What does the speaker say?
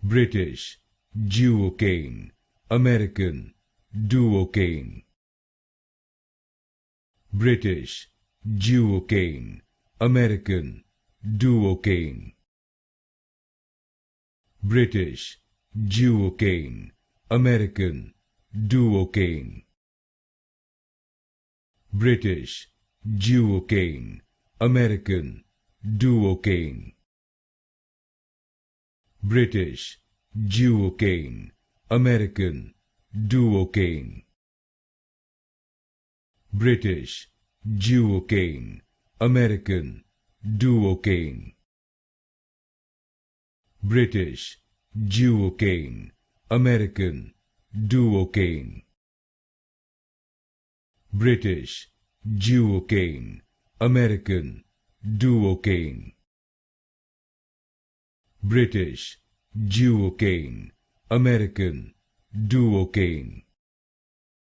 British Duocaine, American Duocaine. British Duocaine, American Duocaine. British Duocaine, American Duocaine. British Duocaine, American Duocaine. British Duocaine, American Duocaine. British Duocaine, American Duocaine. British Duocaine, American Duocaine. British Duocaine, American Duocaine. British Duocaine, American Duocaine.